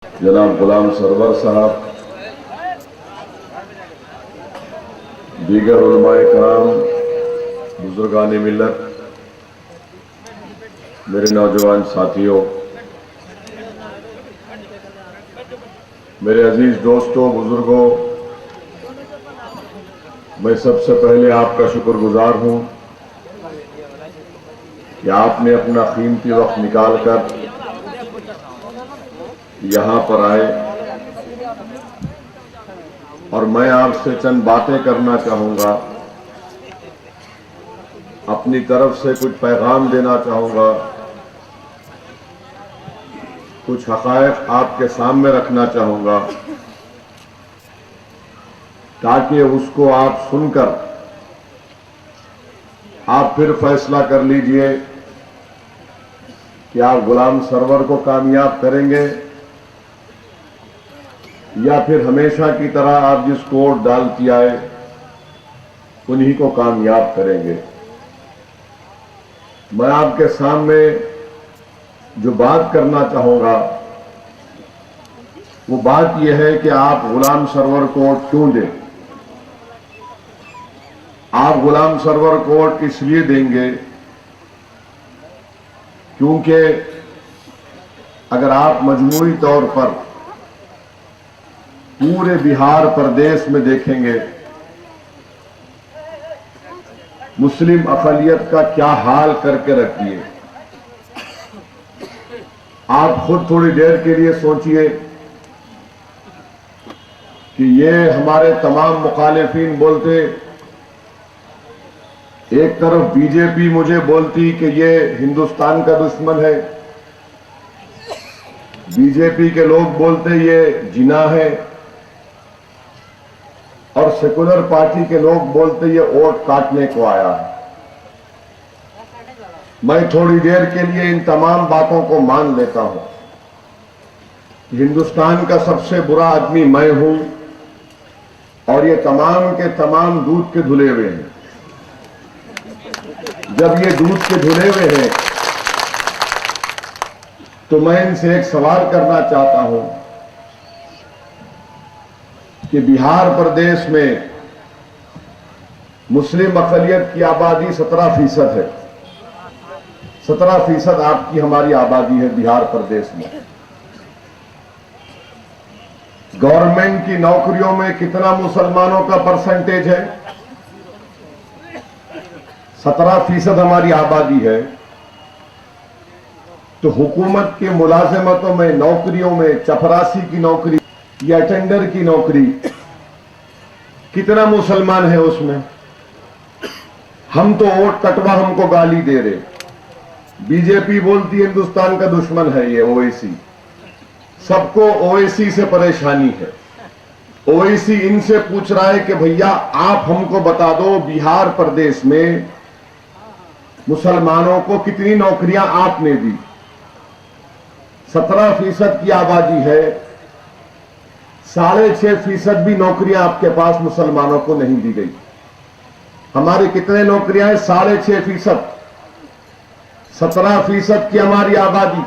जनाब गुलाम सरवर साहब, दीगर उलमाए कराम, बुजुर्गान मिल्लत, मेरे नौजवान साथियों, मेरे अजीज दोस्तों, बुजुर्गों, मैं सबसे पहले आपका शुक्रगुजार हूं कि आपने अपना कीमती वक्त निकालकर यहां पर आए और मैं आपसे चंद बातें करना चाहूंगा। अपनी तरफ से कुछ पैगाम देना चाहूंगा, कुछ हक़ाइक़ आपके सामने रखना चाहूंगा ताकि उसको आप सुनकर आप फिर फैसला कर लीजिए कि आप गुलाम सरवर को कामयाब करेंगे या फिर हमेशा की तरह आप जिसको वोट डालती आए उन्हीं को कामयाब करेंगे। मैं आपके सामने जो बात करना चाहूंगा वो बात यह है कि आप गुलाम सरवर को वोट क्यों दें। आप गुलाम सरवर को वोट इसलिए देंगे क्योंकि अगर आप मजमूई तौर पर पूरे बिहार प्रदेश में देखेंगे मुस्लिम अक़लियत का क्या हाल करके रखिए। आप खुद थोड़ी देर के लिए सोचिए कि ये हमारे तमाम मुखालिफिन बोलते, एक तरफ बीजेपी मुझे बोलती कि ये हिंदुस्तान का दुश्मन है, बीजेपी के लोग बोलते ये जिना है, और सेकुलर पार्टी के लोग बोलते ये वोट काटने को आया है। मैं थोड़ी देर के लिए इन तमाम बातों को मान लेता हूं। हिंदुस्तान का सबसे बुरा आदमी मैं हूं और ये तमाम के तमाम दूध के धुले हुए हैं। जब ये दूध के धुले हुए हैं तो मैं इनसे एक सवाल करना चाहता हूं कि बिहार प्रदेश में मुस्लिम अक़लियत की आबादी 17% है। 17% आपकी हमारी आबादी है बिहार प्रदेश में। गवर्नमेंट की नौकरियों में कितना मुसलमानों का परसेंटेज है? 17% हमारी आबादी है। तो हुकूमत के मुलाजिमतों में, नौकरियों में, चपरासी की नौकरी या टेंडर की नौकरी, कितना मुसलमान है उसमें? हम तो वोट कटवा हमको गाली दे रहे। बीजेपी बोलती है हिंदुस्तान का दुश्मन है ये ओवैसी। सबको ओवैसी से परेशानी है। ओवैसी इनसे पूछ रहा है कि भैया आप हमको बता दो बिहार प्रदेश में मुसलमानों को कितनी नौकरियां आपने दी। 17% की आबादी है, 6.5% भी नौकरियां आपके पास मुसलमानों को नहीं दी गई। हमारी कितने नौकरियां हैं? 6.5%। 17% की हमारी आबादी।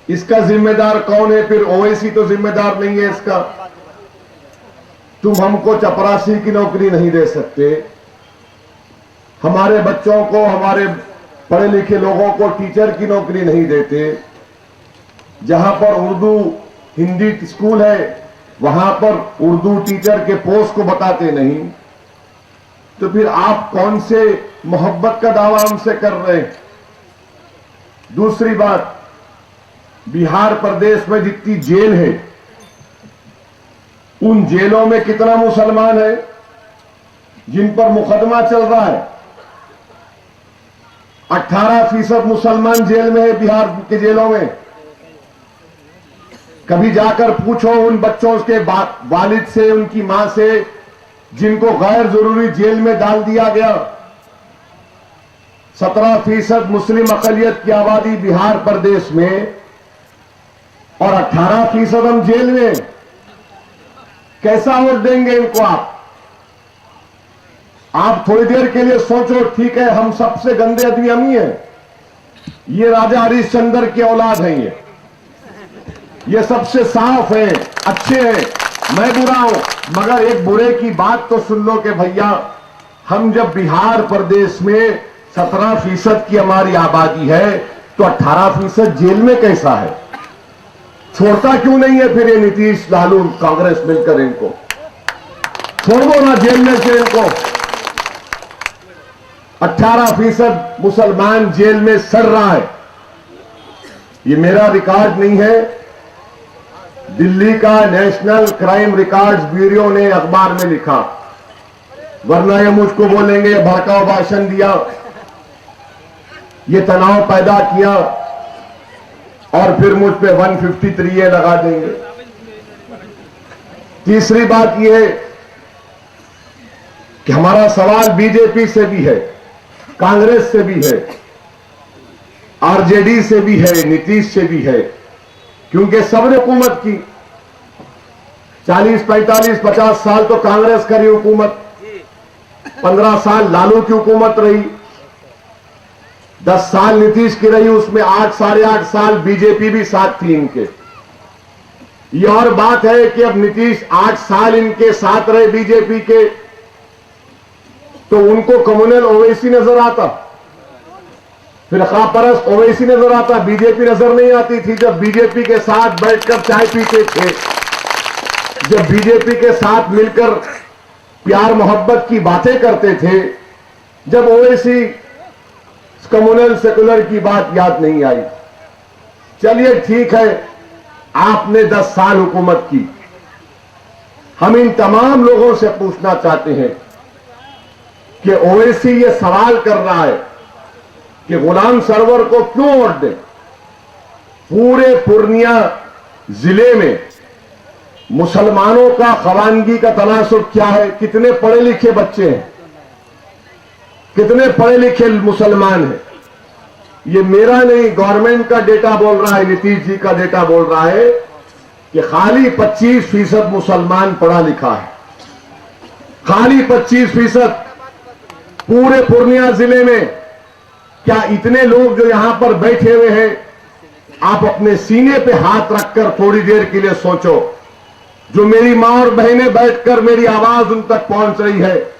इसका जिम्मेदार कौन है फिर? ओवैसी तो जिम्मेदार नहीं है इसका। तुम हमको चपरासी की नौकरी नहीं दे सकते, हमारे बच्चों को, हमारे पढ़े लिखे लोगों को टीचर की नौकरी नहीं देते। जहां पर उर्दू हिंदी स्कूल है वहां पर उर्दू टीचर के पोस्ट को बताते नहीं। तो फिर आप कौन से मोहब्बत का दावा हमसे कर रहे हैं? दूसरी बात, बिहार प्रदेश में जितनी जेल है उन जेलों में कितना मुसलमान है जिन पर मुकदमा चल रहा है? 18% मुसलमान जेल में है बिहार के जेलों में। कभी जाकर पूछो उन बच्चों के वालिद से, उनकी मां से जिनको गैर जरूरी जेल में डाल दिया गया। 17% मुस्लिम अक़लियत की आबादी बिहार प्रदेश में और 18% हम जेल में। कैसा वोट देंगे इनको आप? आप थोड़ी देर के लिए सोचो। ठीक है, हम सबसे गंदे आदमी हम ही हैं। ये राजा हरिश्चंद्र की औलाद हैं। ये सबसे साफ है, अच्छे हैं, मैं बुरा हूं, मगर एक बुरे की बात तो सुन लो कि भैया हम जब बिहार प्रदेश में 17% की हमारी आबादी है तो 18% जेल में कैसा है? छोड़ता क्यों नहीं है फिर ये नीतीश, लालू, कांग्रेस मिलकर इनको छोड़ दो ना जेल में से इनको। 18% मुसलमान जेल में सड़ रहा है। ये मेरा रिकॉर्ड नहीं है, दिल्ली का नेशनल क्राइम रिकॉर्ड्स ब्यूरो ने अखबार में लिखा, वरना ये मुझको बोलेंगे भड़काऊ भाषण दिया, ये तनाव पैदा किया और फिर मुझ पे 153 ये लगा देंगे। तीसरी बात यह है कि हमारा सवाल बीजेपी से भी है, कांग्रेस से भी है, आरजेडी से भी है, नीतीश से भी है, क्योंकि सबने हुकूमत की 40, 45, 50 साल तो कांग्रेस करी हुकूमत, 15 साल लालू की हुकूमत रही, 10 साल नीतीश की रही, उसमें 8, साढ़े 8 साल बीजेपी भी साथ थी इनके। ये और बात है कि अब नीतीश 8 साल इनके साथ रहे बीजेपी के, तो उनको कम्युनल ओवैसी नजर आता, फिरका परस्त ओवैसी नजर आता, बीजेपी नजर नहीं आती थी। जब बीजेपी के साथ बैठकर चाय पीते थे, जब बीजेपी के साथ मिलकर प्यार मोहब्बत की बातें करते थे, जब ओवैसी कम्युनल सेकुलर की बात याद नहीं आई। चलिए ठीक है, आपने 10 साल हुकूमत की। हम इन तमाम लोगों से पूछना चाहते हैं कि ओवैसी ये सवाल कर रहा है कि गुलाम सरवर को क्यों वोट दें? पूरे पूर्णिया जिले में मुसलमानों का खवानगी का तनासुब क्या है? कितने पढ़े लिखे बच्चे हैं, कितने पढ़े लिखे मुसलमान हैं? ये मेरा नहीं, गवर्नमेंट का डेटा बोल रहा है, नीतीश जी का डेटा बोल रहा है कि खाली 25% मुसलमान पढ़ा लिखा है, खाली 25% पूरे पूर्णिया जिले में। क्या इतने लोग जो यहां पर बैठे हुए हैं, आप अपने सीने पे हाथ रखकर थोड़ी देर के लिए सोचो, जो मेरी मां और बहनें बैठकर मेरी आवाज उन तक पहुंच रही है,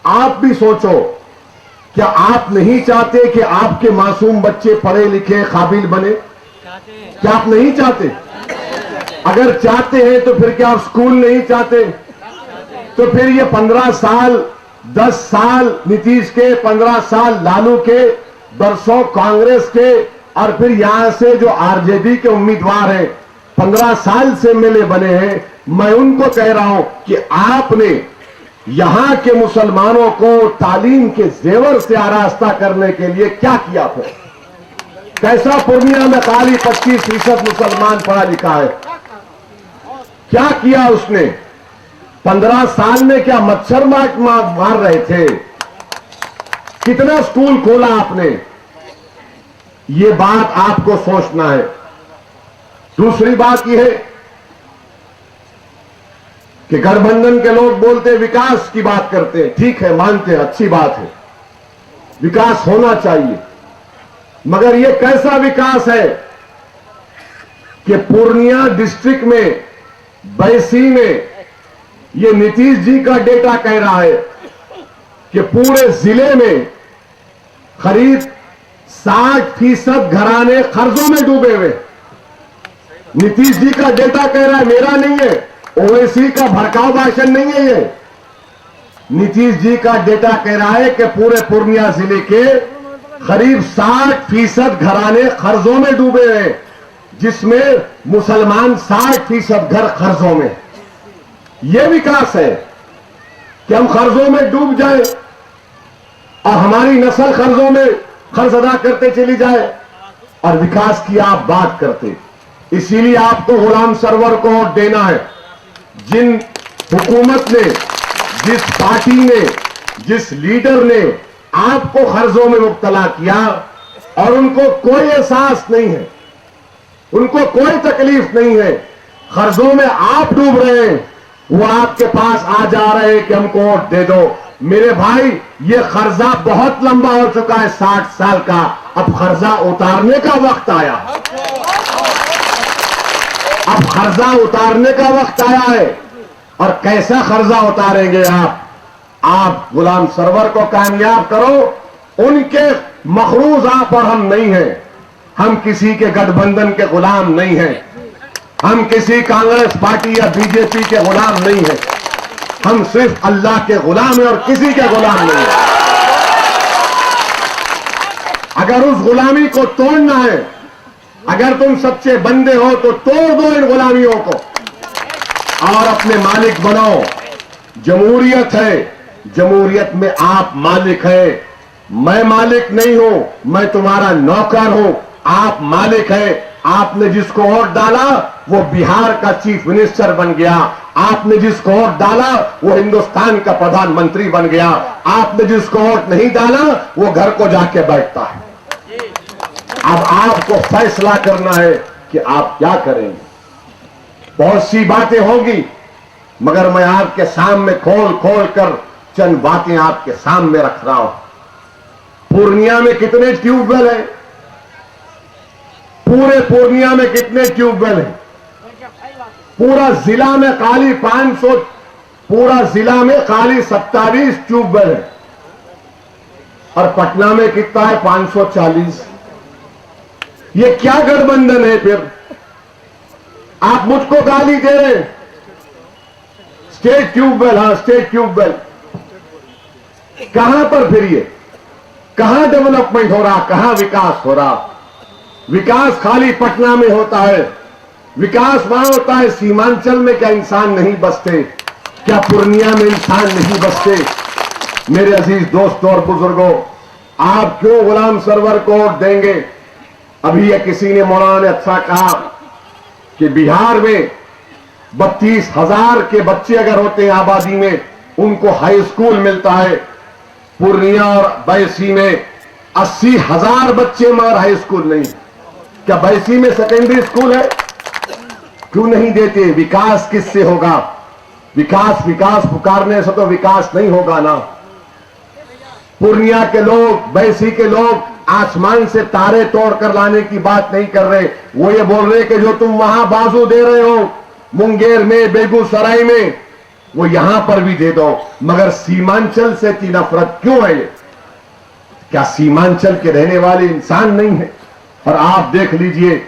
आप भी सोचो, क्या आप नहीं चाहते कि आपके मासूम बच्चे पढ़े लिखे काबिल बने? क्या आप नहीं चाहते? अगर चाहते हैं तो फिर क्या आप स्कूल नहीं चाहते? तो फिर ये 15 साल, 10 साल नीतीश के, 15 साल लालू के, बरसों कांग्रेस के, और फिर यहां से जो आरजेडी के उम्मीदवार हैं 15 साल से एमएलए बने हैं, मैं उनको कह रहा हूं कि आपने यहां के मुसलमानों को तालीम के जेवर से आरास्ता करने के लिए क्या किया? फिर कैसा पूर्णिया में खाली 25% मुसलमान पढ़ा लिखा है? क्या किया उसने? 15 साल में क्या मच्छर मार रहे थे? कितना स्कूल खोला आपने? ये बात आपको सोचना है। दूसरी बात यह है कि गठबंधन के लोग बोलते विकास की बात करते हैं, ठीक है, मानते हैं, अच्छी बात है, विकास होना चाहिए, मगर यह कैसा विकास है कि पूर्णिया डिस्ट्रिक्ट में, बैसी में, ये नीतीश जी का डेटा कह रहा है कि पूरे जिले में करीब 60% घराने कर्जों में डूबे हुए। नीतीश जी का डेटा कह रहा है, मेरा नहीं है, ओवैसी का भड़काऊ भाषण नहीं है ये। नीतीश जी का डेटा कह रहा है कि पूरे पूर्णिया जिले के करीब 60% घराने कर्जों में डूबे हैं, जिसमें मुसलमान 60% घर कर्जों में। यह विकास है कि हम कर्जों में डूब जाए और हमारी नस्ल कर्जों में कर्ज अदा करते चली जाए और विकास की आप बात करते। इसीलिए आपको गुलाम सरवर को वोट देना है। जिन हुकूमत ने, जिस पार्टी ने, जिस लीडर ने आपको कर्जों में मुब्तला किया और उनको कोई एहसास नहीं है, उनको कोई तकलीफ नहीं है, कर्जों में आप डूब रहे हैं, वो आपके पास आ जा रहे हैं कि हमको वोट दे दो। मेरे भाई, ये कर्जा बहुत लंबा हो चुका है, 60 साल का, अब कर्जा उतारने का वक्त आया। अब खर्जा उतारने का वक्त आया है। और कैसा खर्जा उतारेंगे आप गुलाम सरवर को कामयाब करो। उनके मखरूज आप और हम नहीं हैं। हम किसी के गठबंधन के गुलाम नहीं हैं। हम किसी कांग्रेस पार्टी या बीजेपी के गुलाम नहीं हैं। हम सिर्फ अल्लाह के गुलाम हैं और किसी के गुलाम नहीं हैं। अगर उस गुलामी को तोड़ना है, अगर तुम सच्चे बंदे हो तो तोड़ दो इन गुलामियों को और अपने मालिक बनाओ। जमहूरियत है, जमहूरियत में आप मालिक है। मैं मालिक नहीं हूं, मैं तुम्हारा नौकर हूं। आप मालिक है। आपने जिसको वोट डाला वो बिहार का चीफ मिनिस्टर बन गया। आपने जिसको वोट डाला वो हिंदुस्तान का प्रधानमंत्री बन गया। आपने जिसको वोट नहीं डाला वो घर को जाके बैठता है। अब आपको फैसला करना है कि आप क्या करेंगे। बहुत सी बातें होंगी, मगर मैं आपके सामने खोल खोल कर चंद बातें आपके सामने रख रहा हूं। पूर्णिया में कितने ट्यूबवेल हैं? पूरे पूर्णिया में कितने ट्यूबवेल हैं? पूरा जिला में खाली 500, पूरा जिला में खाली 27 ट्यूबवेल है। और पटना में कितना है? 540। ये क्या गठबंधन है फिर? आप मुझको गाली दे रहे हैं। स्टेट ट्यूबवेल, हां स्टेट ट्यूबवेल कहां पर? फिर ये कहां डेवलपमेंट हो रहा, कहां विकास हो रहा? विकास खाली पटना में होता है। विकास वहां होता है सीमांचल में। क्या इंसान नहीं बसते? क्या पूर्णिया में इंसान नहीं बसते? मेरे अजीज दोस्तों और बुजुर्गों, आप क्यों गुलाम सरवर को वोट देंगे? अभी ये किसी ने, मौलाना ने अच्छा कहा कि बिहार में 32,000 के बच्चे अगर होते हैं आबादी में, उनको हाई स्कूल मिलता है। पूर्णिया और बैसी में 80,000 बच्चे मगर हाई स्कूल नहीं। क्या बैसी में सेकेंडरी स्कूल है? क्यों नहीं देते? विकास किससे होगा? विकास विकास पुकारने से तो विकास नहीं होगा ना। पूर्णिया के लोग, बैसी के लोग आसमान से तारे तोड़कर लाने की बात नहीं कर रहे। वो ये बोल रहे कि जो तुम वहां बाजू दे रहे हो मुंगेर में, बेगूसराय में, वो यहां पर भी दे दो। मगर सीमांचल से इतनी नफरत क्यों है? क्या सीमांचल के रहने वाले इंसान नहीं है? और आप देख लीजिए,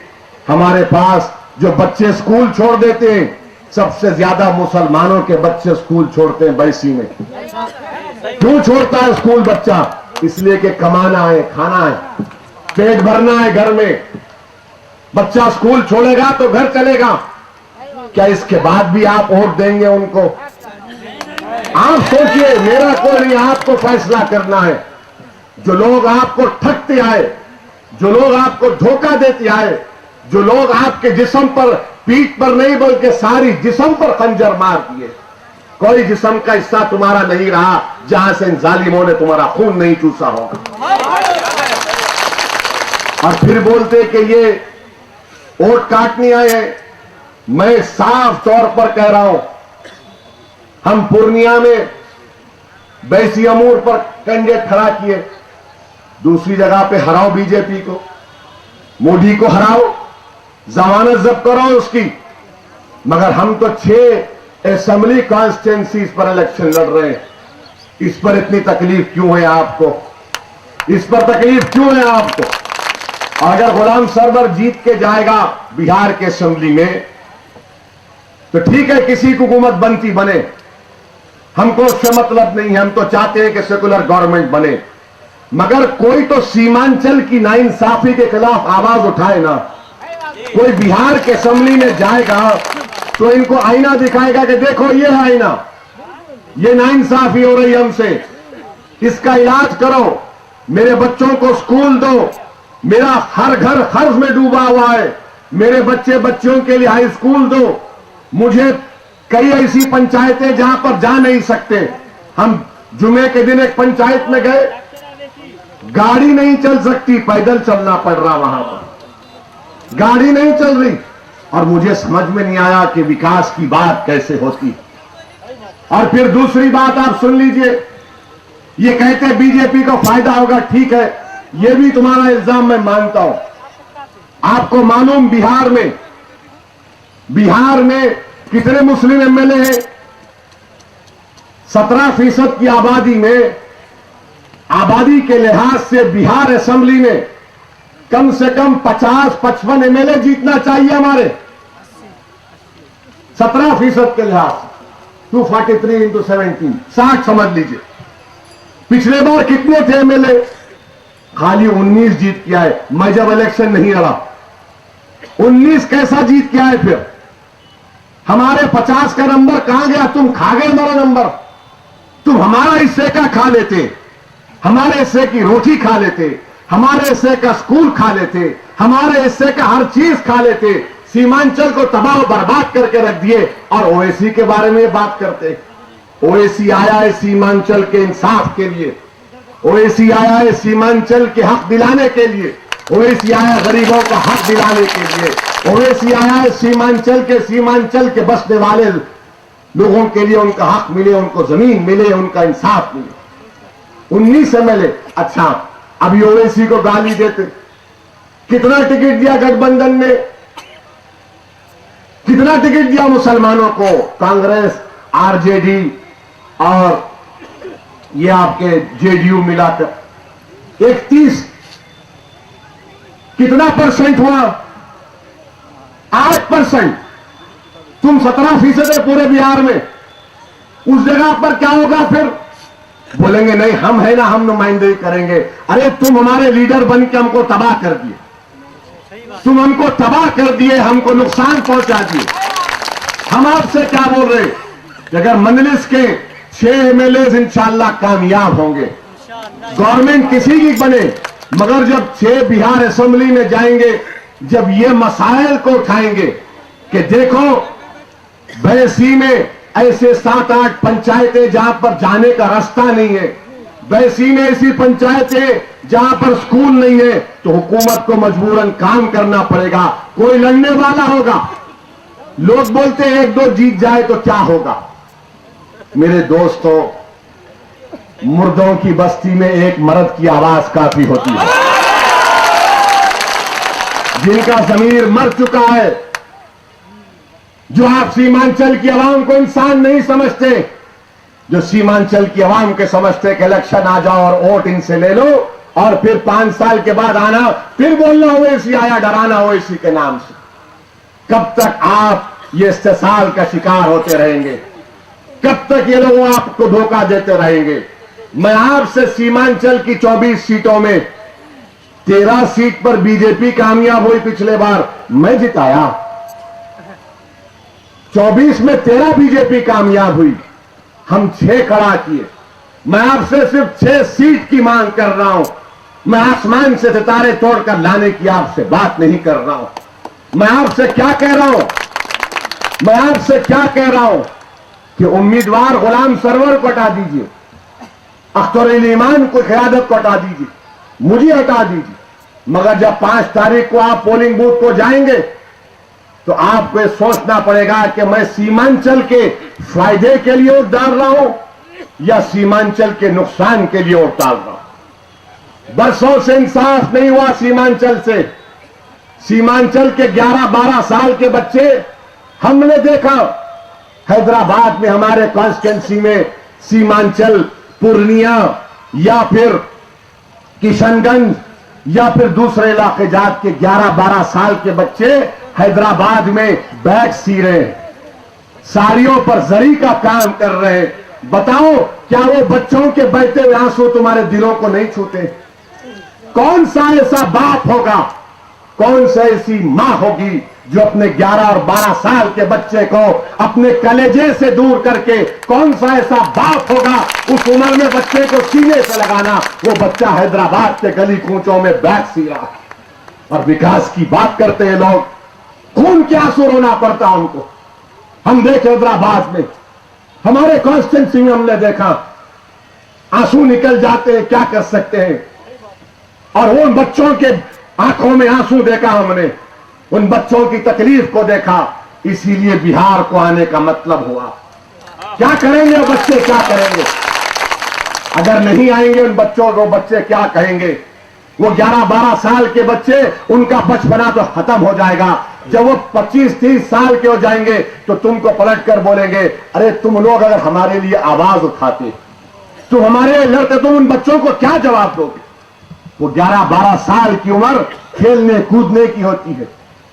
हमारे पास जो बच्चे स्कूल छोड़ देते हैं, सबसे ज्यादा मुसलमानों के बच्चे स्कूल छोड़ते हैं बैसी में। क्यों छोड़ता है स्कूल बच्चा? इसलिए कि कमाना है, खाना है, पेट भरना है घर में। बच्चा स्कूल छोड़ेगा तो घर चलेगा। क्या इसके बाद भी आप वोट देंगे उनको? आप सोचिए, मेरा कोई नहीं, आपको फैसला करना है। जो लोग आपको ठगते आए, जो लोग आपको धोखा देते आए, जो लोग आपके जिस्म पर, पीठ पर नहीं बल्कि सारी जिस्म पर खंजर मार दिए, कोई जिस्म का हिस्सा तुम्हारा नहीं रहा जहां से इन जालिमों ने तुम्हारा खून नहीं चूसा होगा। और फिर बोलते कि ये वोट काटने आए हैं। मैं साफ तौर पर कह रहा हूं, हम पूर्णिया में बैसी अमूर पर कैंडिडेट खड़ा किए। दूसरी जगह पे हराओ बीजेपी को, मोदी को हराओ, जमानत जब्त करो उसकी। मगर हम तो 6 असेंबली कॉन्स्टिट्यूंसीज पर इलेक्शन लड़ रहे हैं। इस पर इतनी तकलीफ क्यों है आपको? इस पर तकलीफ क्यों है आपको? अगर गुलाम सरवर जीत के जाएगा बिहार के असेंबली में तो ठीक है, किसी की हुकूमत बनती बने, हमको उससे मतलब नहीं है। हम तो चाहते हैं कि सेकुलर गवर्नमेंट बने, मगर कोई तो सीमांचल की नाइंसाफी के खिलाफ आवाज उठाए ना। कोई बिहार के असेंबली में जाएगा तो इनको आईना दिखाएगा कि देखो ये है आईना, ये नाइंसाफी हो रही है हमसे, इसका इलाज करो, मेरे बच्चों को स्कूल दो, मेरा हर घर कर्ज में डूबा हुआ है, मेरे बच्चे बच्चियों के लिए हाई स्कूल दो। मुझे कई ऐसी पंचायतें जहां पर जा नहीं सकते। हम जुमे के दिन एक पंचायत में गए, गाड़ी नहीं चल सकती, पैदल चलना पड़ रहा, वहां पर गाड़ी नहीं चल रही। और मुझे समझ में नहीं आया कि विकास की बात कैसे होती। और फिर दूसरी बात आप सुन लीजिए, ये कहते बीजेपी को फायदा होगा, ठीक है, ये भी तुम्हारा इल्जाम मैं मानता हूं। आपको मालूम बिहार में बिहार में कितने मुस्लिम एमएलए हैं? 17% की आबादी में, आबादी के लिहाज से बिहार असेंबली में कम से कम 50-55 एमएलए जीतना चाहिए हमारे। 17% के लिहाज से 243 इंटू 17, 60 समझ लीजिए। पिछले बार कितने थे एमएलए? खाली 19 जीत के आए। मैं जब इलेक्शन नहीं लड़ा, 19 कैसा जीत के आए? फिर हमारे 50 का नंबर कहां गया? तुम खा गए हमारा नंबर। तुम हमारा हिस्से का खा लेते, हमारे हिस्से की रोटी खा लेते, हमारे हिस्से का स्कूल खा लेते, हमारे हिस्से का हर चीज खा लेते। सीमांचल को तबाह बर्बाद करके रख दिए और ओवैसी के बारे में बात करते। ओवैसी आया है सीमांचल के इंसाफ के लिए, ओवैसी आया है सीमांचल के हक दिलाने के लिए, ओवैसी आया गरीबों का हक दिलाने के लिए, ओवैसी आया है सीमांचल के बसने वाले लोगों के लिए उनका हक मिले, उनको जमीन मिले, उनका इंसाफ मिले। 19 एमएलए। अच्छा, अभी ओवैसी को गाली देते। कितना टिकट दिया गठबंधन ने? कितना टिकट दिया मुसलमानों को? कांग्रेस, आरजेडी और ये आपके जेडीयू मिलाकर 31। कितना परसेंट हुआ? 8%। तुम 17% है पूरे बिहार में। उस जगह पर क्या होगा फिर? बोलेंगे नहीं हम है ना, हम नुमाइंदगी करेंगे। अरे तुम हमारे लीडर बन के हमको तबाह कर दिए, तुम हमको तबाह कर दिए, हमको नुकसान पहुंचा दिए। हम आपसे क्या बोल रहे कि अगर मजलिस के 6 एमएलए इंशाअल्लाह कामयाब होंगे, गवर्नमेंट किसी की बने, मगर जब 6 बिहार असेंबली में जाएंगे, जब ये मसाइल को उठाएंगे कि देखो बैसी में ऐसे 7-8 पंचायतें जहां पर जाने का रास्ता नहीं है, बैसी में ऐसी पंचायतें जहां पर स्कूल नहीं है, तो हुकूमत को मजबूरन काम करना पड़ेगा। कोई लड़ने वाला होगा। लोग बोलते हैं 1-2 जीत जाए तो क्या होगा? मेरे दोस्तों, मुर्दों की बस्ती में एक मर्द की आवाज काफी होती है। जिनका जमीर मर चुका है, जो आप सीमांचल की आवाम को इंसान नहीं समझते, जो सीमांचल की आवाम के समझते कि इलेक्शन आ जाओ और वोट इनसे ले लो और फिर 5 साल के बाद आना, फिर बोलना ओवैसी आया, डराना ओवैसी के नाम से। कब तक आप ये इस्तेसाल का शिकार होते रहेंगे? कब तक ये लोग आपको धोखा देते रहेंगे? मैं आपसे सीमांचल की 24 सीटों में 13 सीट पर बीजेपी कामयाब हुई। पिछले बार मैं जिताया। 24 में 13 बीजेपी कामयाब हुई, हम 6 खड़ा किए। मैं आपसे सिर्फ 6 सीट की मांग कर रहा हूं। मैं आसमान से सितारे तोड़कर लाने की आपसे बात नहीं कर रहा हूं। मैं आपसे क्या कह रहा हूं? मैं आपसे क्या कह रहा हूं कि उम्मीदवार गुलाम सरवर को हटा दीजिए, अख्तर ईमान को क़यादत को हटा दीजिए, मुझे हटा दीजिए, मगर जब 5 तारीख को आप पोलिंग बूथ को जाएंगे तो आपको ये सोचना पड़ेगा कि मैं सीमांचल के फायदे के लिए वोट डाल रहा हूं या सीमांचल के नुकसान के लिए वोट डाल रहा हूं। बरसों से इंसाफ नहीं हुआ सीमांचल से। सीमांचल के 11-12 साल के बच्चे हमने देखा। हैदराबाद में हमारे कॉन्स्टिट्यूंसी में सीमांचल, पूर्णिया या फिर किशनगंज या फिर दूसरे इलाके जात के 11-12 साल के बच्चे हैदराबाद में बैग सी रहे हैं, साड़ियों पर जरी का काम कर रहे हैं। बताओ, क्या वो बच्चों के बहते हुए आंसू तुम्हारे दिलों को नहीं छूते? कौन सा ऐसा बाप होगा, कौन सा ऐसी मां होगी जो अपने 11 और 12 साल के बच्चे को अपने कलेजे से दूर करके, कौन सा ऐसा बाप होगा उस उम्र में बच्चे को सीने से लगाना? वो बच्चा हैदराबाद के गली कूचों में बैग सी रहा है। और विकास की बात करते हैं लोग, खून के आंसू रोना पड़ता उनको। हम देखे हैदराबाद में, हमारे कॉन्स्टिट्यूंसी में हमने देखा, आंसू निकल जाते हैं, क्या कर सकते हैं। और उन बच्चों के आंखों में आंसू देखा हमने, उन बच्चों की तकलीफ को देखा, इसीलिए बिहार को आने का मतलब हुआ। क्या करेंगे वो बच्चे, क्या करेंगे? अगर नहीं आएंगे उन बच्चों को, बच्चे क्या कहेंगे? वो 11-12 साल के बच्चे, उनका बचपना तो खत्म हो जाएगा। जब वो 25-30 साल के हो जाएंगे तो तुमको पलट कर बोलेंगे, अरे तुम लोग अगर हमारे लिए आवाज उठाते, तुम हमारे लिए लड़ते, तुम उन बच्चों को क्या जवाब दोगे? वो 11-12 साल की उम्र खेलने कूदने की होती है,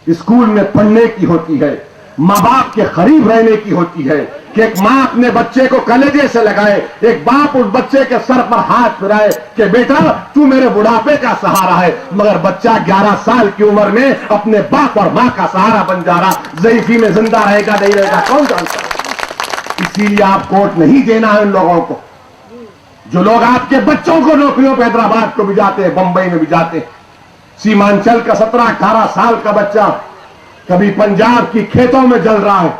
स्कूल में पढ़ने की होती है, माँ बाप के करीब रहने की होती है कि एक माँ अपने बच्चे को कलेजे से लगाए, एक बाप उस बच्चे के सर पर हाथ फिराए कि बेटा तू मेरे बुढ़ापे का सहारा है। मगर बच्चा 11 साल की उम्र में अपने बाप और माँ का सहारा बन जा रहा, ज़ईफी में जिंदा रहेगा नहीं रहेगा कौन जानता। इसीलिए आप वोट नहीं देना है उन लोगों को जो लोग आपके बच्चों को नौकरियों पर हैदराबाद को भी जाते हैं, बंबई में भी जाते हैं। सीमांचल का 17-18 साल का बच्चा कभी पंजाब की खेतों में जल रहा है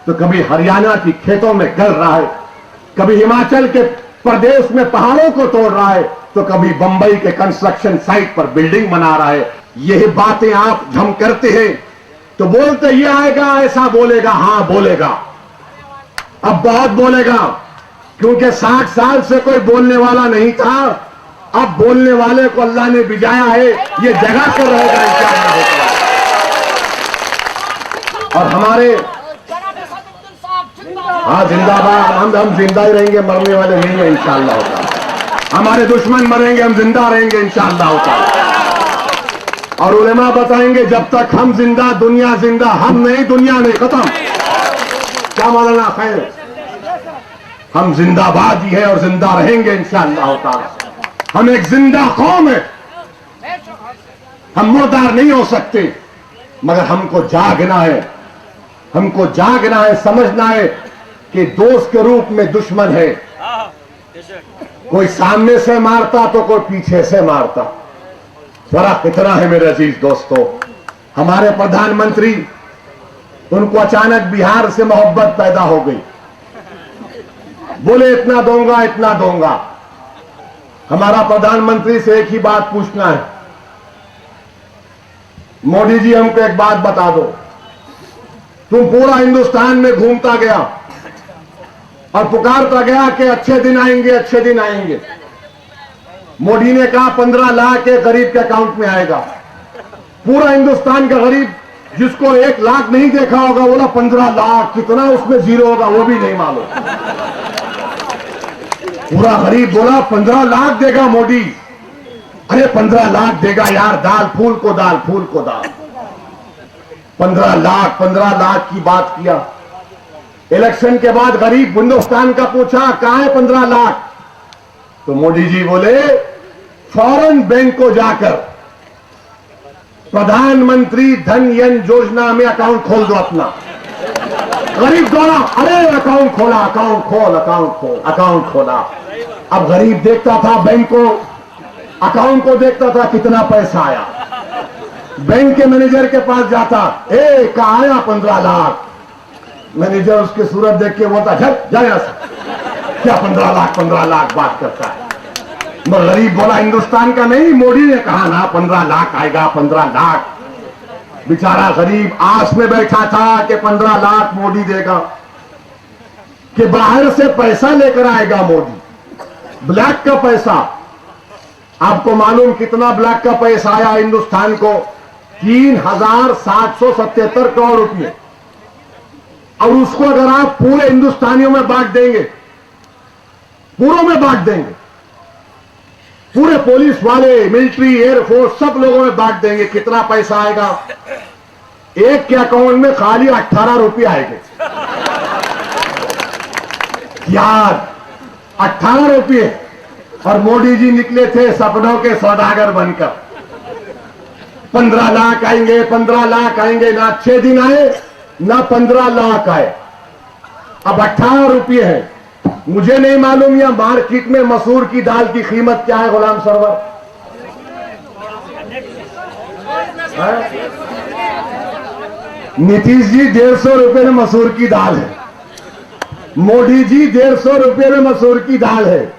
तो कभी हरियाणा की खेतों में गल रहा है, कभी हिमाचल के प्रदेश में पहाड़ों को तोड़ रहा है तो कभी बंबई के कंस्ट्रक्शन साइट पर बिल्डिंग बना रहा है। यही बातें आप हम करते हैं तो बोलते ये आएगा ऐसा बोलेगा, हां बोलेगा, अब बहुत बोलेगा, क्योंकि 60 साल से कोई बोलने वाला नहीं था। अब बोलने वाले को अल्लाह ने भिजाया है, ये जगह पर रहेगा इंशाअल्लाह। और हमारे हाँ जिंदाबाद, हम जिंदा ही रहेंगे, मरने वाले नहीं है इंशाअल्लाह होता। हमारे दुश्मन मरेंगे, हम जिंदा रहेंगे इंशाअल्लाह होता। और उलेमा बताएंगे जब तक हम जिंदा दुनिया जिंदा, हम नहीं दुनिया नहीं, खत्म। क्या मौलाना खैर, हम जिंदाबाद ही है और जिंदा रहेंगे इंशाअल्लाह होता। हम एक जिंदा कौम है, हम मुर्दार नहीं हो सकते, मगर हमको जागना है, हमको जागना है, समझना है कि दोस्त के रूप में दुश्मन है। कोई सामने से मारता तो कोई पीछे से मारता, फर्क इतना है मेरे अजीज दोस्तों। हमारे प्रधानमंत्री, उनको अचानक बिहार से मोहब्बत पैदा हो गई, बोले इतना दूंगा इतना दूंगा। हमारा प्रधानमंत्री से एक ही बात पूछना है, मोदी जी हमको एक बात बता दो, तुम पूरा हिंदुस्तान में घूमता गया और पुकारता गया कि अच्छे दिन आएंगे अच्छे दिन आएंगे। मोदी ने कहा 15 लाख के गरीब के अकाउंट में आएगा। पूरा हिंदुस्तान का गरीब जिसको 1 लाख नहीं देखा होगा बोला 15 लाख, कितना उसमें जीरो होगा वो भी नहीं मालूम। पूरा गरीब बोला 15 लाख देगा मोदी। अरे 15 लाख देगा यार, दाल फूल को दाल, फूल को दाल। 15 लाख की बात किया। इलेक्शन के बाद गरीब हिंदुस्तान का पूछा कहां है 15 लाख, तो मोदी जी बोले फौरन बैंक को जाकर प्रधानमंत्री धन योजना में अकाउंट खोल दो अपना। गरीब दौड़ा, अरे अकाउंट खोला, अकाउंट खोला। अब गरीब देखता था बैंक को, अकाउंट को देखता था कितना पैसा आया। बैंक के मैनेजर के पास जाता, ए कहां आया 15 लाख। मैनेजर उसकी सूरत देख के बोलता जाए क्या 15 लाख बात करता है। मगर गरीब बोला हिंदुस्तान का नहीं, मोदी ने कहा ना 15 लाख आएगा, 15 लाख। बेचारा गरीब आस में बैठा था कि 15 लाख मोदी देगा, कि बाहर से पैसा लेकर आएगा मोदी, ब्लैक का पैसा। आपको मालूम कितना ब्लैक का पैसा आया हिंदुस्तान को? 3,777 करोड़ रुपए। और उसको अगर आप पूरे हिंदुस्तानियों में बांट देंगे, पूरों में बांट देंगे, पूरे पुलिस वाले, मिलिट्री, एयरफोर्स सब लोगों में बांट देंगे, कितना पैसा आएगा? एक के अकाउंट में खाली 18 रुपये आएंगे। यार 18 रुपये। और मोदी जी निकले थे सपनों के सौदागर बनकर। 15 लाख आएंगे, 15 लाख आएंगे, ना 6 दिन आए ना 15 लाख आए। अब 18 रुपये है। मुझे नहीं मालूम या मार्केट में मसूर की दाल की कीमत क्या है गुलाम सरवर? नीतीश जी 150 रुपये में मसूर की दाल है, मोदी जी 150 रुपये में मसूर की दाल है।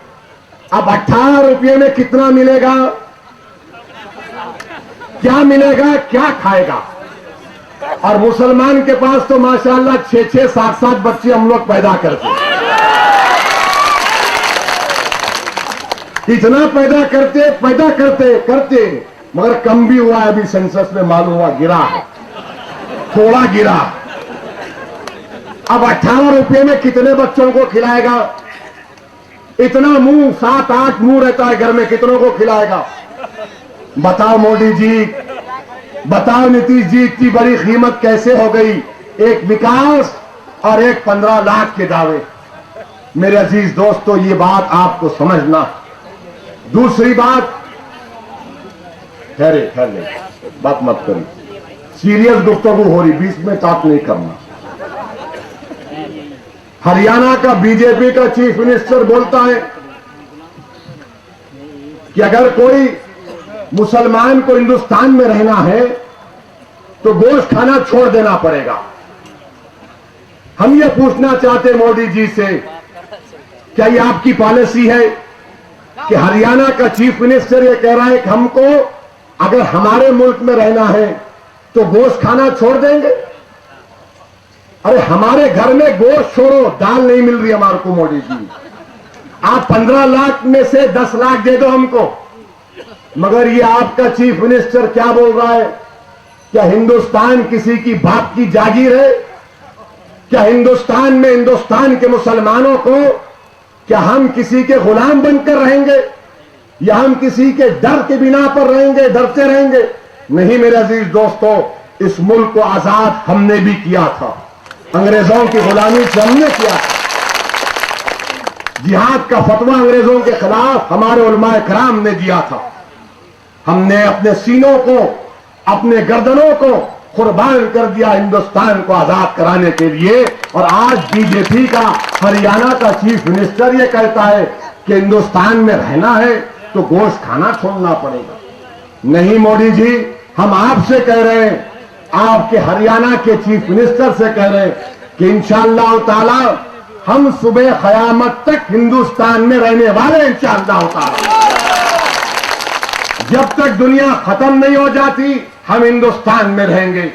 अब 18 रुपये में कितना मिलेगा? क्या मिलेगा, क्या खाएगा? और मुसलमान के पास तो माशाअल्लाह 6-6, 7-7 बच्चे हम लोग पैदा करते हैं। इतना पैदा करते मगर कम भी हुआ है। अभी सेंसस में मालूम हुआ गिरा है। थोड़ा गिरा। अब 58 रुपये में कितने बच्चों को खिलाएगा? इतना मुंह, 7-8 मुंह रहता है घर में, कितनों को खिलाएगा? बताओ मोदी जी, बताओ नीतीश जी, इतनी बड़ी कीमत कैसे हो गई? एक विकास और एक 15 लाख के दावे। मेरे अजीज दोस्तों, ये बात आपको समझना। दूसरी बात, ठहरे, बात मत करिए, सीरियस गुफ्तगू हो रही, बीच में टाक नहीं करना। हरियाणा का बीजेपी का चीफ मिनिस्टर बोलता है कि अगर कोई मुसलमान को हिंदुस्तान में रहना है तो गोश्त खाना छोड़ देना पड़ेगा। हम ये पूछना चाहते मोदी जी से, क्या ये आपकी पॉलिसी है कि हरियाणा का चीफ मिनिस्टर ये कह रहा है कि हमको अगर हमारे मुल्क में रहना है तो गोश्त खाना छोड़ देंगे? अरे हमारे घर में गोश्त छोड़ो, दाल नहीं मिल रही हमारे को मोदी जी। आप 15 लाख में से 10 लाख दे दो हमको, मगर ये आपका चीफ मिनिस्टर क्या बोल रहा है? क्या हिंदुस्तान किसी की बाप की जागीर है? क्या हिंदुस्तान में हिंदुस्तान के मुसलमानों को क्या हम किसी के गुलाम बनकर रहेंगे, या हम किसी के डर के बिना पर रहेंगे, डरते रहेंगे? नहीं मेरे अजीज दोस्तों, इस मुल्क को आजाद हमने भी किया था, अंग्रेजों की गुलामी से हमने किया। जिहाद का फतवा अंग्रेजों के खिलाफ हमारे उलमाए कराम ने दिया था। हमने अपने सीनों को, अपने गर्दनों को कुर्बान कर दिया हिंदुस्तान को आजाद कराने के लिए। और आज बीजेपी का हरियाणा का चीफ मिनिस्टर ये कहता है कि हिंदुस्तान में रहना है तो गोश्त खाना छोड़ना पड़ेगा। नहीं मोदी जी, हम आपसे कह रहे हैं, आपके हरियाणा के चीफ मिनिस्टर से कह रहे हैं कि इंशाअल्लाह ताला हम सुबह क़यामत तक हिंदुस्तान में रहने वाले, इंशाअल्लाह ताला। जब तक दुनिया खत्म नहीं हो जाती हम हिंदुस्तान में रहेंगे।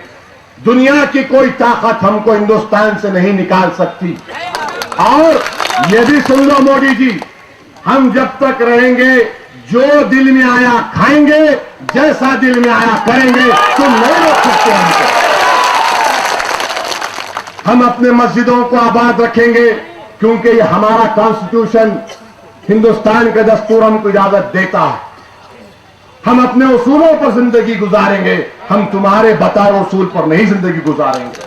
दुनिया की कोई ताकत हमको हिंदुस्तान से नहीं निकाल सकती। और ये भी सुन लो मोदी जी, हम जब तक रहेंगे जो दिल में आया खाएंगे, जैसा दिल में आया करेंगे, तुम नहीं रोक सकते हमको। हम अपने मस्जिदों को आबाद रखेंगे क्योंकि ये हमारा कॉन्स्टिट्यूशन, हिंदुस्तान का दस्तूर हमको इजाजत देता है। हम अपने उसूलों पर जिंदगी गुजारेंगे, हम तुम्हारे बताए उसूल पर नहीं जिंदगी गुजारेंगे।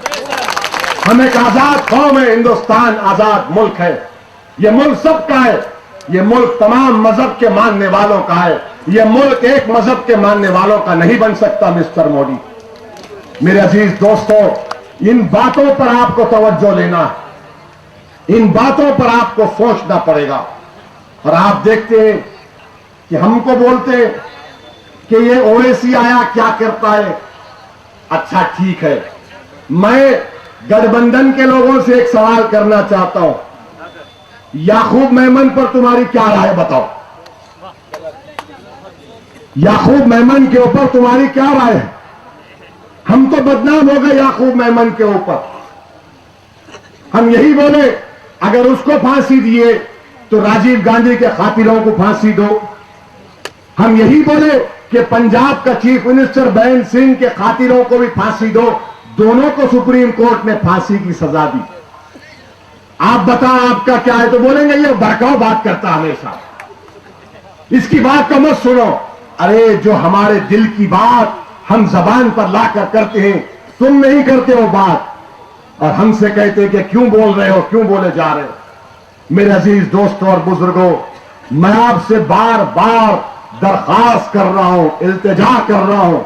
हम एक आजाद कौम है, हिंदुस्तान आजाद मुल्क है। ये मुल्क सबका है, ये मुल्क तमाम मजहब के मानने वालों का है। ये मुल्क एक मजहब के मानने वालों का नहीं बन सकता। मिस्टर मोदी, मेरे अजीज दोस्तों, इन बातों पर आपको तवज्जो लेना है, इन बातों पर आपको सोचना पड़ेगा। और आप देखते हैं कि हमको बोलते हैं कि ये ओवैसी आया क्या करता है। अच्छा ठीक है, मैं गठबंधन के लोगों से एक सवाल करना चाहता हूं, याकूब मेमन पर तुम्हारी क्या राय बताओ? याकूब मेमन के ऊपर तुम्हारी क्या राय है? हम तो बदनाम हो गए याकूब मेमन के ऊपर। हम यही बोले अगर उसको फांसी दिए तो राजीव गांधी के कातिलों को फांसी दो। हम यही बोले कि पंजाब का चीफ मिनिस्टर बेन सिंह के कातिलों को भी फांसी दो। दोनों को सुप्रीम कोर्ट ने फांसी की सजा दी। आप बताओ आपका क्या है? तो बोलेंगे ये भड़काऊ बात करता हमेशा, इसकी बात को मत सुनो। अरे जो हमारे दिल की बात हम जबान पर लाकर करते हैं, तुम नहीं करते हो बात, और हमसे कहते हैं कि क्यों बोल रहे हो, क्यों बोले जा रहे हो। मेरे अजीज दोस्तों और बुजुर्गों, मैं आपसे बार बार दरख्वास्त कर रहा हूं, इल्तिजा कर रहा हूं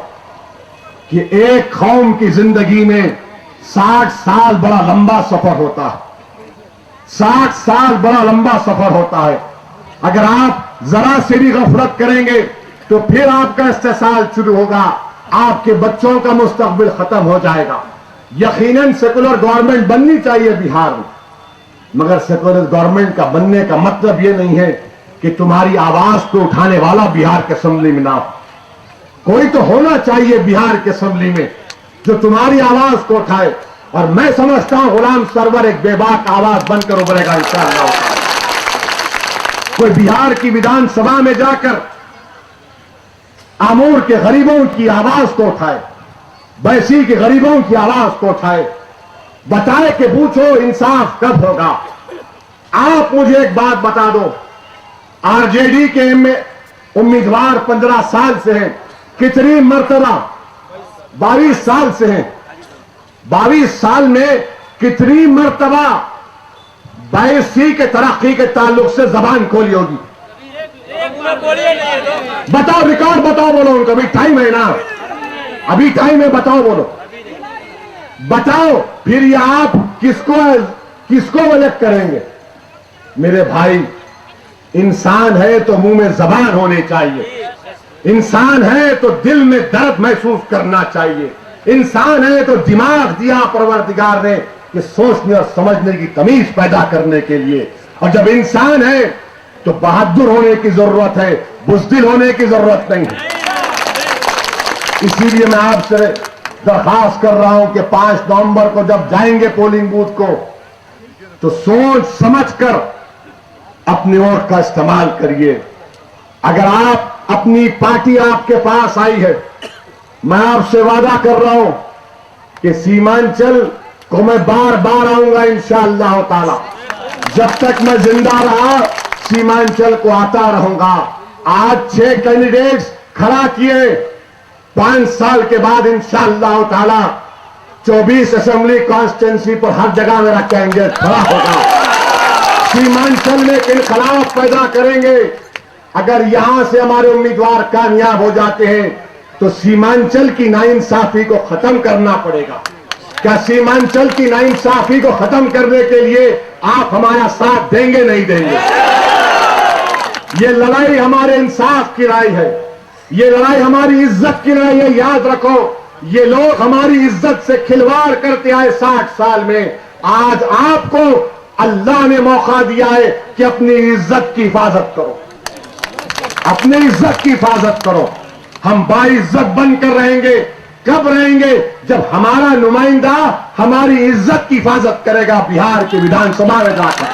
कि एक कौम की जिंदगी में 60 साल बड़ा लंबा सफर होता है। 60 साल बड़ा लंबा सफर होता है। अगर आप जरा से भी गफलत करेंगे तो फिर आपका इस्तेसाल शुरू होगा, आपके बच्चों का मुस्तकबिल खत्म हो जाएगा। यकीनन सेकुलर गवर्नमेंट बननी चाहिए बिहार में, मगर सेकुलर गवर्नमेंट का बनने का मतलब यह नहीं है कि तुम्हारी आवाज को उठाने वाला बिहार के असेंबली में ना हो। कोई तो होना चाहिए बिहार के असेंबली में जो तुम्हारी आवाज को उठाए। और मैं समझता हूं गुलाम सरवर एक बेबाक आवाज बनकर उभरेगा इंशाअल्लाह। कोई बिहार की विधानसभा में जाकर आमूर के गरीबों की आवाज को उठाए, बैसी के गरीबों की आवाज को उठाए, बताए कि पूछो इंसाफ कब होगा। आप मुझे एक बात बता दो, आरजेडी के उम्मीदवार 15 साल से हैं, कितनी मर्तबा 22 साल से हैं, 22 साल में कितनी मर्तबा बैसी के तरक्की के ताल्लुक से जबान खोली होगी? बताओ, रिकॉर्ड बताओ, बोलो उनको। अभी टाइम है ना, अभी टाइम है, बताओ, बोलो, बताओ। फिर ये आप किसको इलेक्ट करेंगे? मेरे भाई, इंसान है तो मुंह में जबान होनी चाहिए, इंसान है तो दिल में दर्द महसूस करना चाहिए, इंसान है तो दिमाग दिया परवरदिगार ने कि सोचने और समझने की तमीज पैदा करने के लिए। और जब इंसान है तो बहादुर होने की जरूरत है, बुज़दिल होने की जरूरत नहीं है। इसीलिए मैं आपसे दरखास्त कर रहा हूं कि 5 नवंबर को जब जाएंगे पोलिंग बूथ को, तो सोच समझकर अपनी वोट का इस्तेमाल करिए। अगर आप अपनी पार्टी आपके पास आई है, मैं आपसे वादा कर रहा हूं कि सीमांचल को मैं बार बार आऊंगा इंशाअल्लाह ताला। जब तक मैं जिंदा रहा सीमांचल को आता रहूंगा। आज 6 कैंडिडेट्स खड़ा किए, 5 साल के बाद इंशाअल्लाह ताला 24 असेंबली कॉन्स्टिट्यूंसी पर हर जगह मेरा कैंडिडेट खड़ा होगा। सीमांचल में इनकलाब पैदा करेंगे। अगर यहां से हमारे उम्मीदवार कामयाब हो जाते हैं तो सीमांचल की नाइंसाफी को खत्म करना पड़ेगा। क्या सीमांचल की नाइंसाफी को खत्म करने के लिए आप हमारा साथ देंगे, नहीं देंगे? ये लड़ाई हमारे इंसाफ की लड़ाई है, ये लड़ाई हमारी इज्जत की लड़ाई है। याद रखो, ये लोग हमारी इज्जत से खिलवाड़ करते आए 60 साल में। आज आपको अल्लाह ने मौका दिया है कि अपनी इज्जत की हिफाजत करो, अपनी इज्जत की हिफाजत करो। हम बाइज्जत बनकर रहेंगे। कब रहेंगे? जब हमारा नुमाइंदा हमारी इज्जत की हिफाजत करेगा, बिहार के विधानसभा में जाकर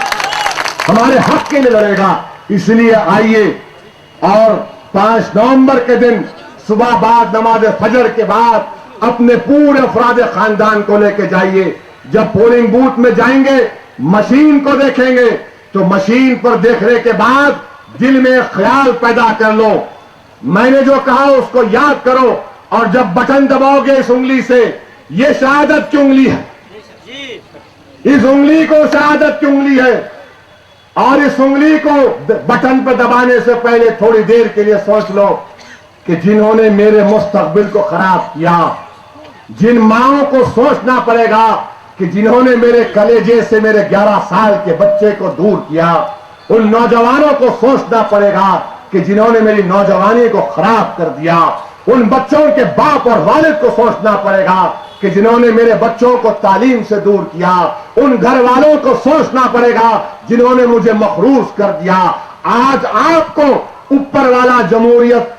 हमारे हक के लिए लड़ेगा। इसलिए आइए और 5 नवंबर के दिन सुबह बाद नमाज फजर के बाद अपने पूरे अफराद खानदान को लेके जाइए। जब पोलिंग बूथ में जाएंगे, मशीन को देखेंगे तो मशीन पर देखने के बाद दिल में ख्याल पैदा कर लो, मैंने जो कहा उसको याद करो। और जब बटन दबाओगे इस उंगली से, ये शहादत की उंगली है, इस उंगली को शहादत की उंगली है। और इस उंगली को बटन पर दबाने से पहले थोड़ी देर के लिए सोच लो कि जिन्होंने मेरे मुस्तकबिल को खराब किया, जिन माओं को सोचना पड़ेगा कि जिन्होंने मेरे कलेजे से मेरे 11 साल के बच्चे को दूर किया, उन नौजवानों को सोचना पड़ेगा कि जिन्होंने मेरी नौजवानी को खराब कर दिया। उन बच्चों के बाप और वालिद को सोचना पड़ेगा कि जिन्होंने मेरे बच्चों को तालीम से दूर किया। उन घर वालों को सोचना पड़ेगा जिन्होंने मुझे मखरूज कर दिया। आज आपको ऊपर वाला जमहूरियत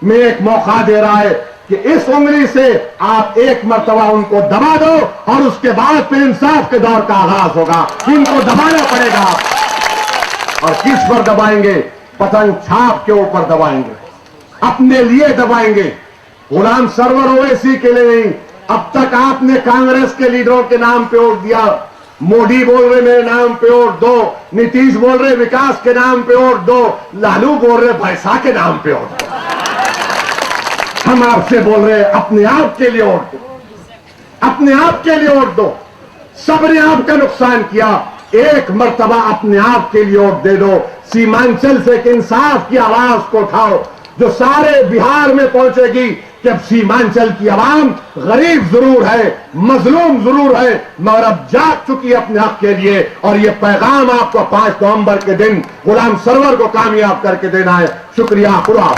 में एक मौका दे रहा है कि इस उंगली से आप एक मर्तबा उनको दबा दो और उसके बाद फिर इंसाफ के दौर का आगाज होगा। इनको दबाना पड़ेगा। और किस पर दबाएंगे? पतंग छाप के ऊपर दबाएंगे, अपने लिए दबाएंगे। गुलाम सरवर ओवैसी के लिए नहीं। अब तक आपने कांग्रेस के लीडरों के नाम पे वोट दिया। मोदी बोल रहे मेरे नाम पे वोट दो, नीतीश बोल रहे विकास के नाम पे वोट दो, लालू बोल रहे भैंसा के नाम पे वोट दो। हम आपसे बोल रहे अपने आप के लिए वोट दो, अपने आप के लिए वोट दो। सबने आपका नुकसान किया, एक मर्तबा अपने आप के लिए वोट दे दो। सीमांचल से एक इंसाफ की आवाज को उठाओ जो सारे बिहार में पहुंचेगी कि अब सीमांचल की आवाम गरीब जरूर है, मजलूम जरूर है, मगर अब जाग चुकी है अपने हक के लिए। और ये पैगाम आपको 5 नवंबर के दिन गुलाम सरवर को कामयाब करके देना है। शुक्रिया। खुदा।